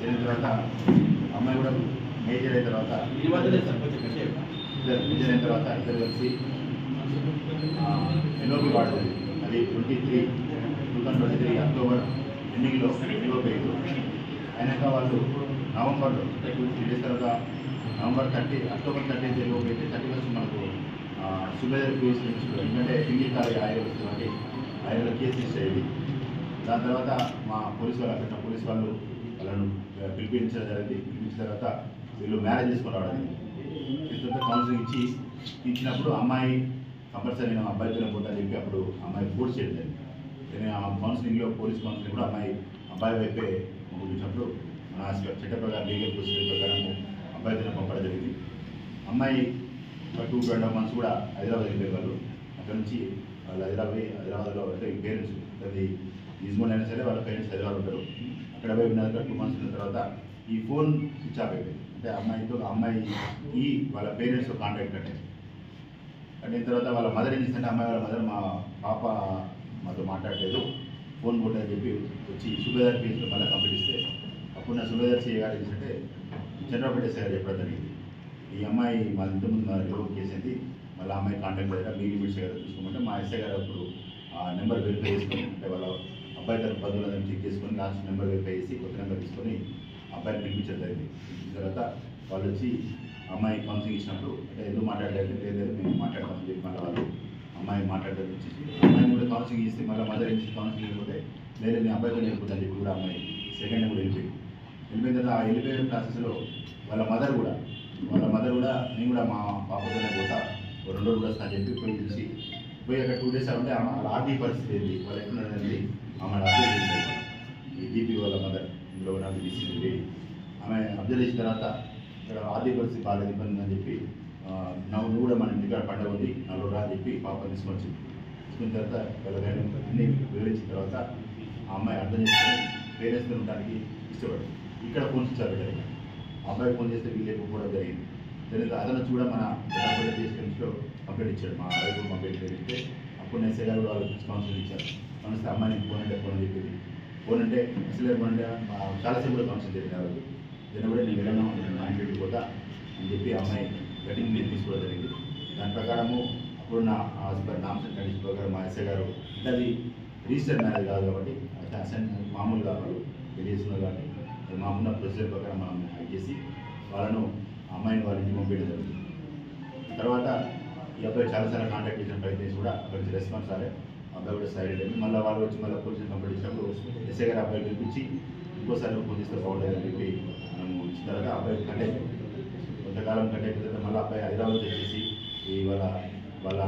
జరిగిన తర్వాత అమ్మాయి కూడా మేజర్ అయిన తర్వాత మేజర్ అయిన తర్వాత ఇద్దరు కలిసి ఎల్ఓపి వాడలేదు. అది 2023 అక్టోబర్ ఎండింగ్లో ఎల్ఓపి అయినాక వాళ్ళు నవంబర్లో 2 డేస్ తర్వాత అక్టోబర్ 30 ఎల్ఓపి అయితే 31 మనకు సుబేదర్ కేసు ఎందుకంటే హిందీ కాలేజ్ ఆయుర్వేద కాబట్టి ఆయుర్వేద కేసు రిజిస్టర్ అయ్యేది. దాని తర్వాత మా పోలీసు వాళ్ళు వాళ్ళను పిలిపించడం జరిగింది. పిలిపించిన తర్వాత వీళ్ళు మ్యారేజ్ చేసుకొని రావడం జరిగింది. కౌన్సిలింగ్ ఇచ్చినప్పుడు అమ్మాయి కంపల్సరీ నేను అబ్బాయి పిల్లలు పోతా చెప్పి అప్పుడు అమ్మాయి ఫోర్స్ చేయడం జరిగింది. నేను ఆ కౌన్సిలింగ్లో పోలీస్ కౌన్సిలింగ్ కూడా అబ్బాయి వైపే చూసినప్పుడు మన చట్ట ప్రకారం లీగల్ ప్రొసీజర్ ప్రకారం అబ్బాయి పిల్లలు పంపడం జరిగింది. అమ్మాయి 2.5 months కూడా హైదరాబాద్ వెళ్ళిపోయే వాళ్ళు. అక్కడ నుంచి వాళ్ళు హైదరాబాద్లో అంటే పేరెంట్స్ అది నిజమోన్ అయినా సరే వాళ్ళ పేరెంట్స్ హైదరాబాద్ ఉంటారు. అక్కడ పోయి ఉన్నాక 2 months ఉన్న తర్వాత ఈ ఫోన్ స్విచ్ ఆఫ్ అయిపోయింది. అంటే అమ్మాయి వాళ్ళ పేరెంట్స్ కాంటాక్ట్ కట్టిన తర్వాత వాళ్ళ మదర్ ఏం చేసిందంటే వాళ్ళ మదర్ మా పాప మాతో మాట్లాడలేదు, ఫోన్ కొట్టని చెప్పి వచ్చి సుబేదార్ కేసులో మళ్ళీ కంప్లీట్ ఇస్తే అప్పుడు నా సుబేదార్ సిఐ గారు ఏంటంటే చంద్రబాబు ఎస్ఐ గారు చెప్పడం జరిగింది. ఈ అమ్మాయి మా ఇంతకుముందు రివోక్ చేసింది, మళ్ళీ అమ్మాయి కాంటాక్ట్ దగ్గర మీ లిమిట్స్ గారు చూసుకోమంటే మా ఎస్ఐ గారు అప్పుడు ఆ నెంబర్ వెరిఫై చేసుకొని అంటే వాళ్ళ అబ్బాయి తరఫు బంధువులందరినీ చెక్ చేసుకొని లాస్ట్ నెంబర్ వెరిఫై చేసి కొత్త నెంబర్ తీసుకొని అబ్బాయిని పిలిపించడం జరిగింది. పిలిచిన తర్వాత వాళ్ళు వచ్చి అమ్మాయి కౌన్సిలింగ్ ఇచ్చినప్పుడు అంటే ఎందుకు మాట్లాడలేదు లేదు మేము మాట్లాడతామని చెప్పి మళ్ళీ వాళ్ళు అమ్మాయి మాట్లాడడం వచ్చేసి అమ్మాయిని కూడా కౌన్సిలింగ్ ఇస్తే మళ్ళీ మదర్ ఇచ్చి కౌన్సిలింగ్ పోతే లేదు నేను అబ్బాయితో వెళ్ళిపోతాను చెప్పి కూడా అమ్మాయి సెకండ్ టైం కూడా వెళ్ళిపోయిన తర్వాత ఆ వెళ్ళిపోయిన ప్రాసెస్లో వాళ్ళ మదర్ కూడా నేను కూడా మా పాపతోనే పోతా 2 రోజులు కూడా వస్తా అని చెప్పి పోయి అక్కడ 2 days అంటే ఆర్థిక పరిస్థితి ఏంటి వాళ్ళు ఎక్కడున్నది ఆమె అబ్జర్వ్ చేసింది. ఈ దీపి వాళ్ళ మదర్ ఇందులో నాకు తీసుకుంది. ఆమె అబ్జర్వ్ చేసిన తర్వాత ఇక్కడ ఆర్థిక పరిస్థితి బాగా ఇబ్బంది అని చెప్పి నువ్వు కూడా మన ఇంటికాడ పండుగ ఉంది నలుగురు రా అని చెప్పి పాప తీసుకున్న తర్వాత వాళ్ళ అన్ని వివరించిన తర్వాత ఆ అమ్మాయి అర్థం చేసుకొని పేరెంట్స్తో ఉండడానికి ఇష్టపడింది. ఇక్కడ ఫోన్ ఇచ్చారు జరిగింది. అబ్బాయి ఫోన్ చేస్తే వీళ్ళు లేకపోవడం జరిగింది. జరిగితే అతను కూడా మన కేసులో కంప్లైంట్ ఇచ్చాడు. మా అబ్బాయి కంప్లైంట్ జరిగితే అప్పుడు నేను ఎస్ఐ గారు వాళ్ళు కౌన్సిలింగ్ ఇచ్చారు. కౌన్సిల్ అమ్మాయిని ఫోన్ అని చెప్పింది. ఫోన్ అంటే అసలే ఫోన్ అంటే చాలాసేపు కూడా కౌన్సిల్ జరిగింది. ఆ రోజు దీన్ని కూడా నేను వెళ్ళను నా ఇంటికి పోతా అని చెప్పి అమ్మాయి కటింగ్ నేను తీసుకోవడం జరిగింది. దాని ప్రకారము అప్పుడు నా నామ్స్ అండ్ కండిషన్ ప్రకారం మా ఎస్ఐ గారు అంటే అది రిజిస్టర్ మ్యారేజ్ కాదు కాబట్టి అసెంట్ మామూలుగా వాళ్ళు తెలియజేస్తున్నారు కాబట్టి మామూలు ప్రొసీజర్ ప్రకారం మనం యాక్ట్ చేసి వాళ్ళను అమ్మాయిని వాళ్ళ ఇంటికి పంపించడం జరుగుతుంది. తర్వాత ఈ అబ్బాయి చాలాసార్లు కాంటాక్ట్ చేసిన ప్రయత్నించి కూడా అక్కడి నుంచి రెస్పాన్స్ రాలే. అబ్బాయి కూడా సైలెంట్ అయింది. మళ్ళీ వాళ్ళు వచ్చి మళ్ళీ పోలీసులు కంప్లైంట్ ఇచ్చినప్పుడు ఎస్ఐ గారు అబ్బాయి పిలిపించి ఇంకోసారి ఫోన్ చేస్తే బాగుండేదని చెప్పి మనం ఇచ్చిన తర్వాత అబ్బాయి కంటాక్ట్ కొంతకాలం కంటాక్ట్ తర్వాత మళ్ళీ అబ్బాయి హైదరాబాద్ వచ్చేసి వాళ్ళ